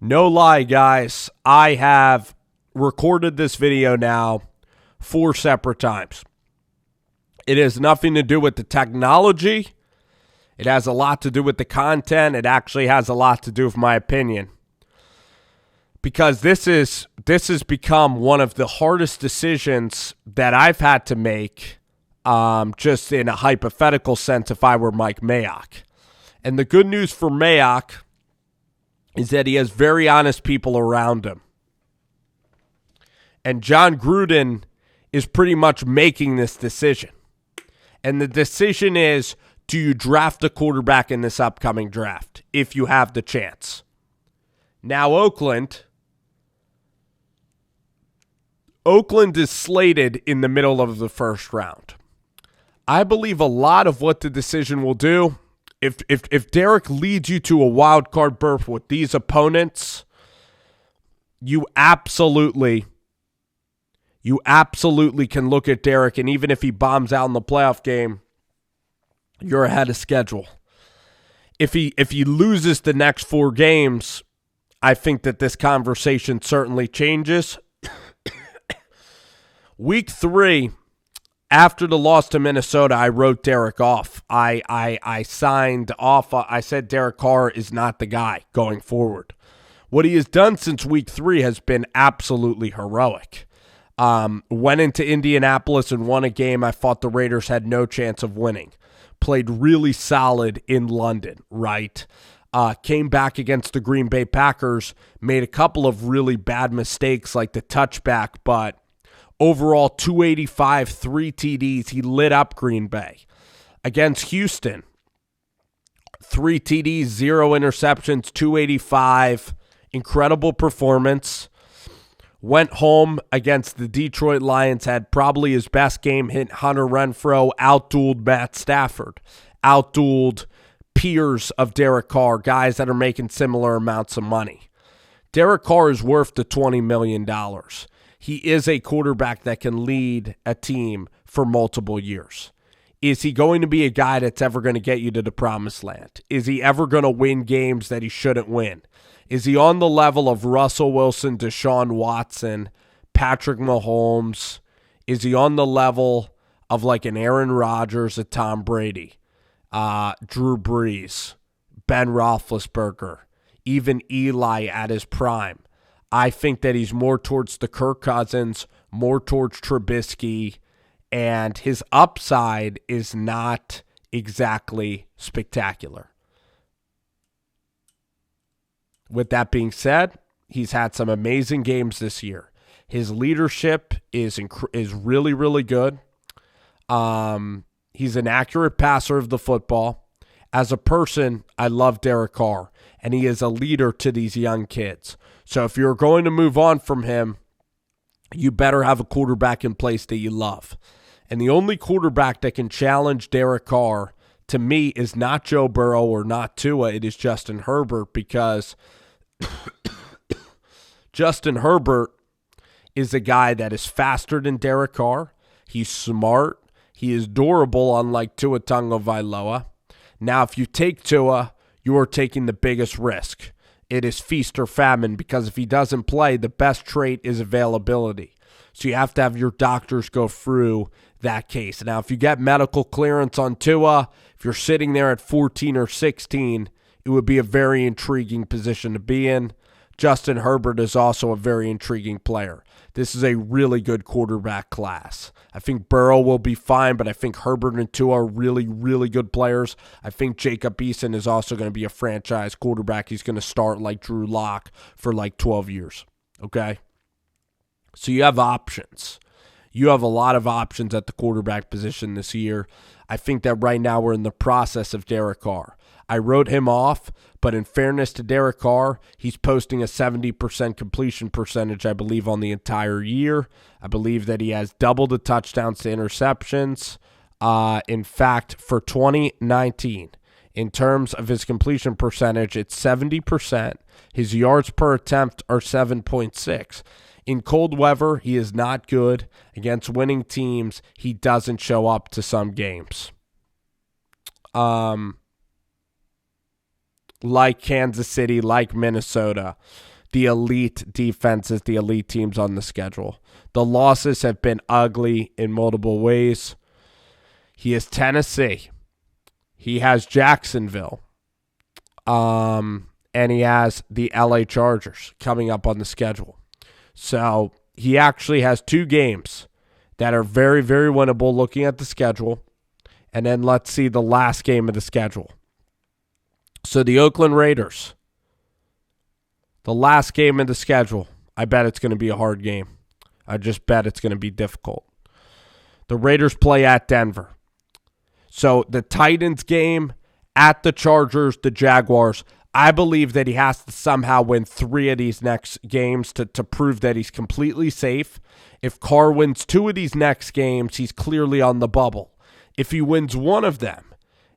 No lie, guys, I have recorded this video now 4 separate times. It has nothing to do with the technology. It has a lot to do with the content. It actually has a lot to do with my opinion. Because this has become one of the hardest decisions that I've had to make, just in a hypothetical sense, if I were Mike Mayock. And the good news for Mayock is that he has very honest people around him. And John Gruden is pretty much making this decision. And the decision is, do you draft a quarterback in this upcoming draft if you have the chance? Now, Oakland is slated in the middle of the first round. I believe a lot of what the decision will do, if Derek leads you to a wild card berth with these opponents, you absolutely can look at Derek, and even if he bombs out in the playoff game, you're ahead of schedule. If he loses the next 4 games, I think that this conversation certainly changes. Week 3, after the loss to Minnesota, I wrote Derek off. I signed off. I said Derek Carr is not the guy going forward. What he has done since week 3 has been absolutely heroic. Went into Indianapolis and won a game I thought the Raiders had no chance of winning. Played really solid in London, right? Came back against the Green Bay Packers, made a couple of really bad mistakes like the touchback, but overall 285, 3 TDs. He lit up Green Bay. Against Houston, 3 TDs, 0 interceptions, 285. Incredible performance. Went home against the Detroit Lions, had probably his best game, hit Hunter Renfrow, outdueled Matt Stafford, outdueled peers of Derek Carr, guys that are making similar amounts of money. Derek Carr is worth the $20 million. He is a quarterback that can lead a team for multiple years. Is he going to be a guy that's ever going to get you to the promised land? Is he ever going to win games that he shouldn't win? Is he on the level of Russell Wilson, Deshaun Watson, Patrick Mahomes? Is he on the level of like an Aaron Rodgers, a Tom Brady, Drew Brees, Ben Roethlisberger, even Eli at his prime? I think that he's more towards the Kirk Cousins, more towards Trubisky, and his upside is not exactly spectacular. With that being said, he's had some amazing games this year. His leadership is really, really good. He's an accurate passer of the football. As a person, I love Derek Carr, and he is a leader to these young kids. So if you're going to move on from him, you better have a quarterback in place that you love. And the only quarterback that can challenge Derek Carr, to me, is not Joe Burrow or not Tua. It is Justin Herbert, because Justin Herbert is a guy that is faster than Derek Carr. He's smart. He is durable, unlike Tua Tagovailoa. Now, if you take Tua, you are taking the biggest risk. It is feast or famine, because if he doesn't play, the best trait is availability. So you have to have your doctors go through that case. Now, if you get medical clearance on Tua, if you're sitting there at 14 or 16, it would be a very intriguing position to be in. Justin Herbert is also a very intriguing player. This is a really good quarterback class. I think Burrow will be fine, but I think Herbert and Tua are really, really good players. I think Jacob Eason is also going to be a franchise quarterback. He's going to start like Drew Lock for like 12 years, okay? So you have options. You have a lot of options at the quarterback position this year. I think that right now we're in the process of Derek Carr. I wrote him off, but in fairness to Derek Carr, he's posting a 70% completion percentage, I believe, on the entire year. I believe that he has double the touchdowns to interceptions. In fact, for 2019, in terms of his completion percentage, it's 70%. His yards per attempt are 7.6. In cold weather, he is not good. Against winning teams, he doesn't show up to some games. Like Kansas City, like Minnesota. the elite defenses, the elite teams on the schedule. The losses have been ugly in multiple ways. He has Tennessee. He has Jacksonville. And he has the LA Chargers coming up on the schedule. So he actually has 2 games that are very, very winnable looking at the schedule. And then let's see the last game of the schedule. So the Oakland Raiders, the last game of the schedule, I bet it's going to be a hard game. I just bet it's going to be difficult. The Raiders play at Denver. So the Titans game, at the Chargers, the Jaguars, I believe that he has to somehow win 3 of these next games to prove that he's completely safe. If Carr wins 2 of these next games, he's clearly on the bubble. If he wins 1 of them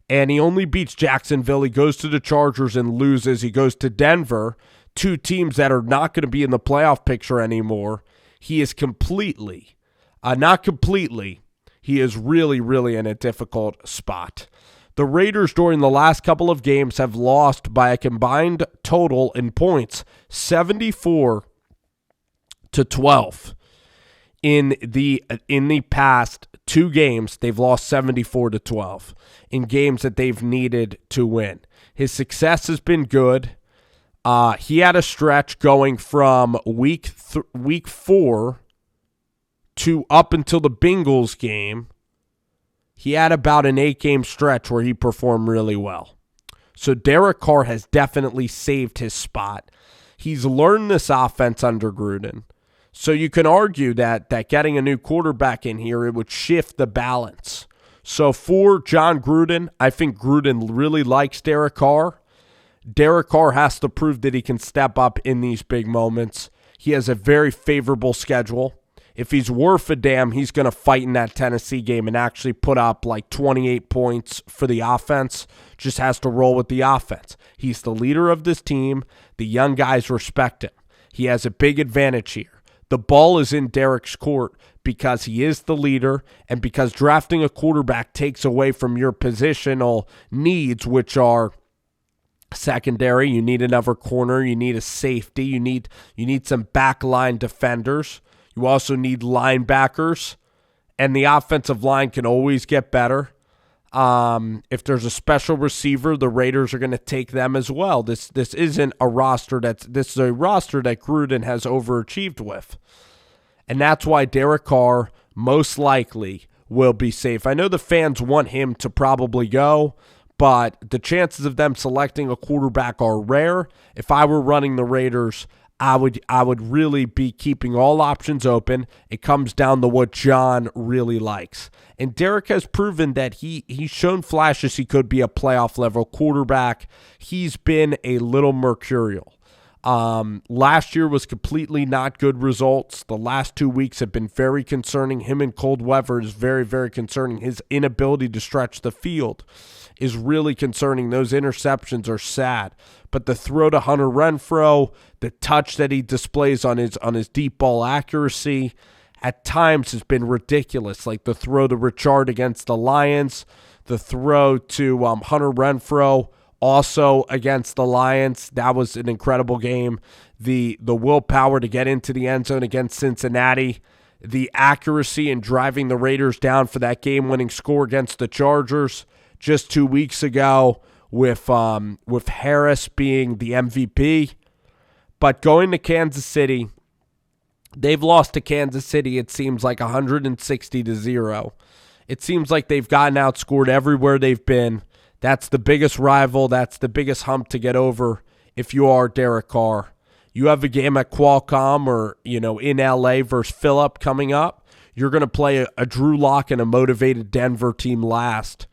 and he only beats Jacksonville, he goes to the Chargers and loses, he goes to Denver, 2 teams that are not going to be in the playoff picture anymore, he is completely, not completely, he is really, really in a difficult spot. The Raiders during the last couple of games have lost by a combined total in points 74-12. In the past 2 games, they've lost 74-12 in games that they've needed to win. His success has been good. He had a stretch going from week 4 to up until the Bengals game. He had about an 8-game stretch where he performed really well. So Derek Carr has definitely saved his spot. He's learned this offense under Gruden. So you can argue that getting a new quarterback in here, it would shift the balance. So for John Gruden, I think Gruden really likes Derek Carr. Derek Carr has to prove that he can step up in these big moments. He has a very favorable schedule. If he's worth a damn, he's going to fight in that Tennessee game and actually put up like 28 points for the offense. Just has to roll with the offense. He's the leader of this team. The young guys respect him. He has a big advantage here. The ball is in Derek's court because he is the leader and because drafting a quarterback takes away from your positional needs, which are secondary. You need another corner. You need a safety. You need some backline defenders. You also need linebackers, and the offensive line can always get better. If there's a special receiver, the Raiders are going to take them as well. This isn't a roster this is a roster that Gruden has overachieved with, and that's why Derek Carr most likely will be safe. I know the fans want him to probably go, but the chances of them selecting a quarterback are rare. If I were running the Raiders, I would really be keeping all options open. It comes down to what John really likes. And Derek has proven that he's shown flashes he could be a playoff level quarterback. He's been a little mercurial. Last year was completely not good results. The last 2 weeks have been very concerning. Him in cold weather is very, very concerning. His inability to stretch the field is really concerning. Those interceptions are sad. But the throw to Hunter Renfrow, the touch that he displays on his deep ball accuracy, at times has been ridiculous. Like the throw to Richard against the Lions, the throw to Hunter Renfrow also against the Lions. That was an incredible game. The willpower to get into the end zone against Cincinnati, the accuracy in driving the Raiders down for that game-winning score against the Chargers just 2 weeks ago, with Harris being the MVP. But going to Kansas City, they've lost to Kansas City, it seems like 160-0. It seems like they've gotten outscored everywhere they've been. That's the biggest rival. That's the biggest hump to get over if you are Derek Carr. You have a game at Qualcomm or, in LA versus Phillip coming up. You're going to play a Drew Lock and a motivated Denver team last.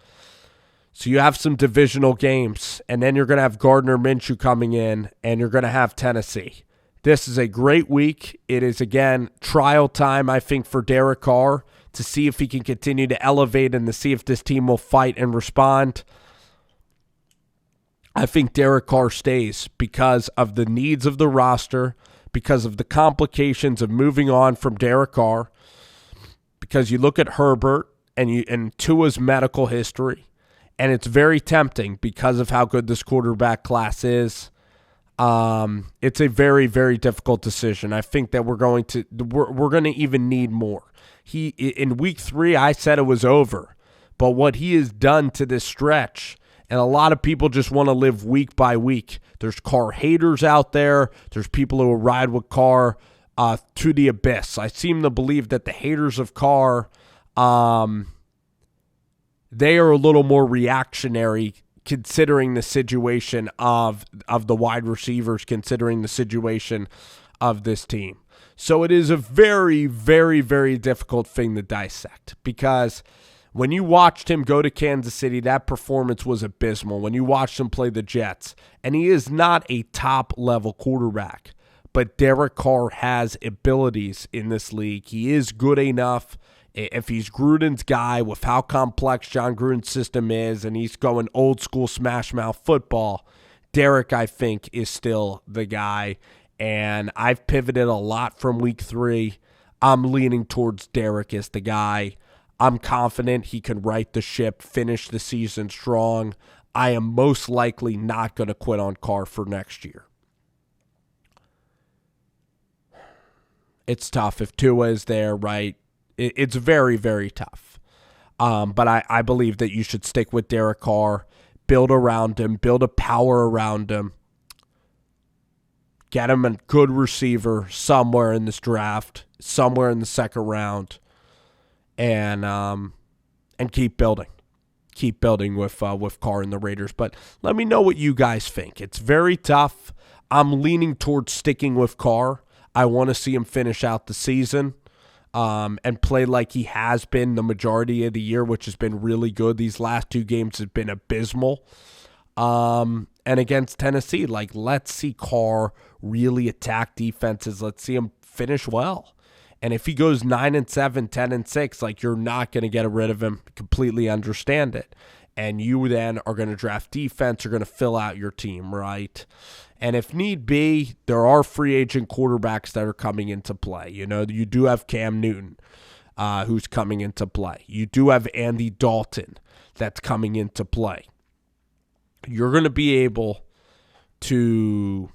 So you have some divisional games, and then you're going to have Gardner Minshew coming in, and you're going to have Tennessee. This is a great week. It is, again, trial time, I think, for Derek Carr to see if he can continue to elevate and to see if this team will fight and respond. I think Derek Carr stays because of the needs of the roster, because of the complications of moving on from Derek Carr, because you look at Herbert and Tua's medical history, and it's very tempting because of how good this quarterback class is. It's a very, very difficult decision. I think that we're going to even need more. In week 3, I said it was over, but what he has done to this stretch, and a lot of people just want to live week by week. There's Carr haters out there. There's people who will ride with Carr to the abyss. I seem to believe that the haters of Carr, they are a little more reactionary considering the situation of the wide receivers, considering the situation of this team. So it is a very, very, very difficult thing to dissect, because when you watched him go to Kansas City, that performance was abysmal. When you watched him play the Jets, and he is not a top-level quarterback, but Derek Carr has abilities in this league. He is good enough. If he's Gruden's guy, with how complex John Gruden's system is, and he's going old school smash mouth football, Derek, I think, is still the guy. And I've pivoted a lot from week 3. I'm leaning towards Derek as the guy. I'm confident he can right the ship, finish the season strong. I am most likely not going to quit on Carr for next year. It's tough if Tua is there, right? It's very, very tough. But I believe that you should stick with Derek Carr, build around him, build a power around him, get him a good receiver somewhere in this draft, somewhere in the second round, and keep building. Keep building with Carr and the Raiders. But let me know what you guys think. It's very tough. I'm leaning towards sticking with Carr. I want to see him finish out the season. And play like he has been the majority of the year, which has been really good. These last 2 games have been abysmal. And against Tennessee, let's see Carr really attack defenses. Let's see him finish well. And if he goes 9-7, 10-6, you're not going to get rid of him. Completely understand it. And you then are going to draft defense. You're going to fill out your team, right? And if need be, there are free agent quarterbacks that are coming into play. You do have Cam Newton, who's coming into play. You do have Andy Dalton that's coming into play. You're going to be able to,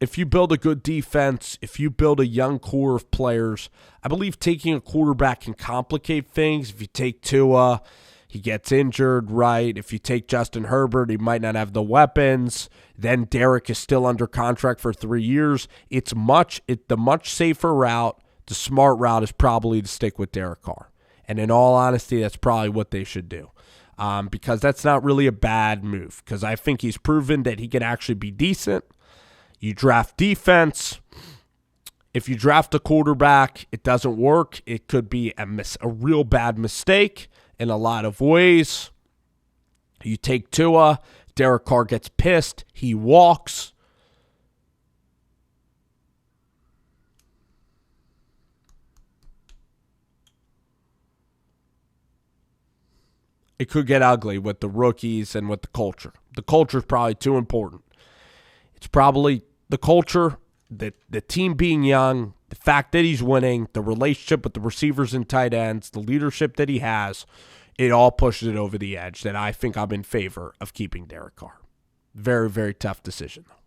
if you build a good defense, if you build a young core of players, I believe taking a quarterback can complicate things. If you take Tua, he gets injured, right? If you take Justin Herbert, he might not have the weapons. Then Derek is still under contract for 3 years. The much safer route, the smart route, is probably to stick with Derek Carr. And in all honesty, that's probably what they should do. Because that's not really a bad move. Because I think he's proven that he can actually be decent. You draft defense. If you draft a quarterback, it doesn't work. It could be a real bad mistake in a lot of ways. You take Tua, Derek Carr gets pissed, he walks. It could get ugly with the rookies and with the culture. The culture is probably too important. It's probably the culture, the team being young, the fact that he's winning, the relationship with the receivers and tight ends, the leadership that he has, it all pushes it over the edge that I think I'm in favor of keeping Derek Carr. Very, very tough decision, though.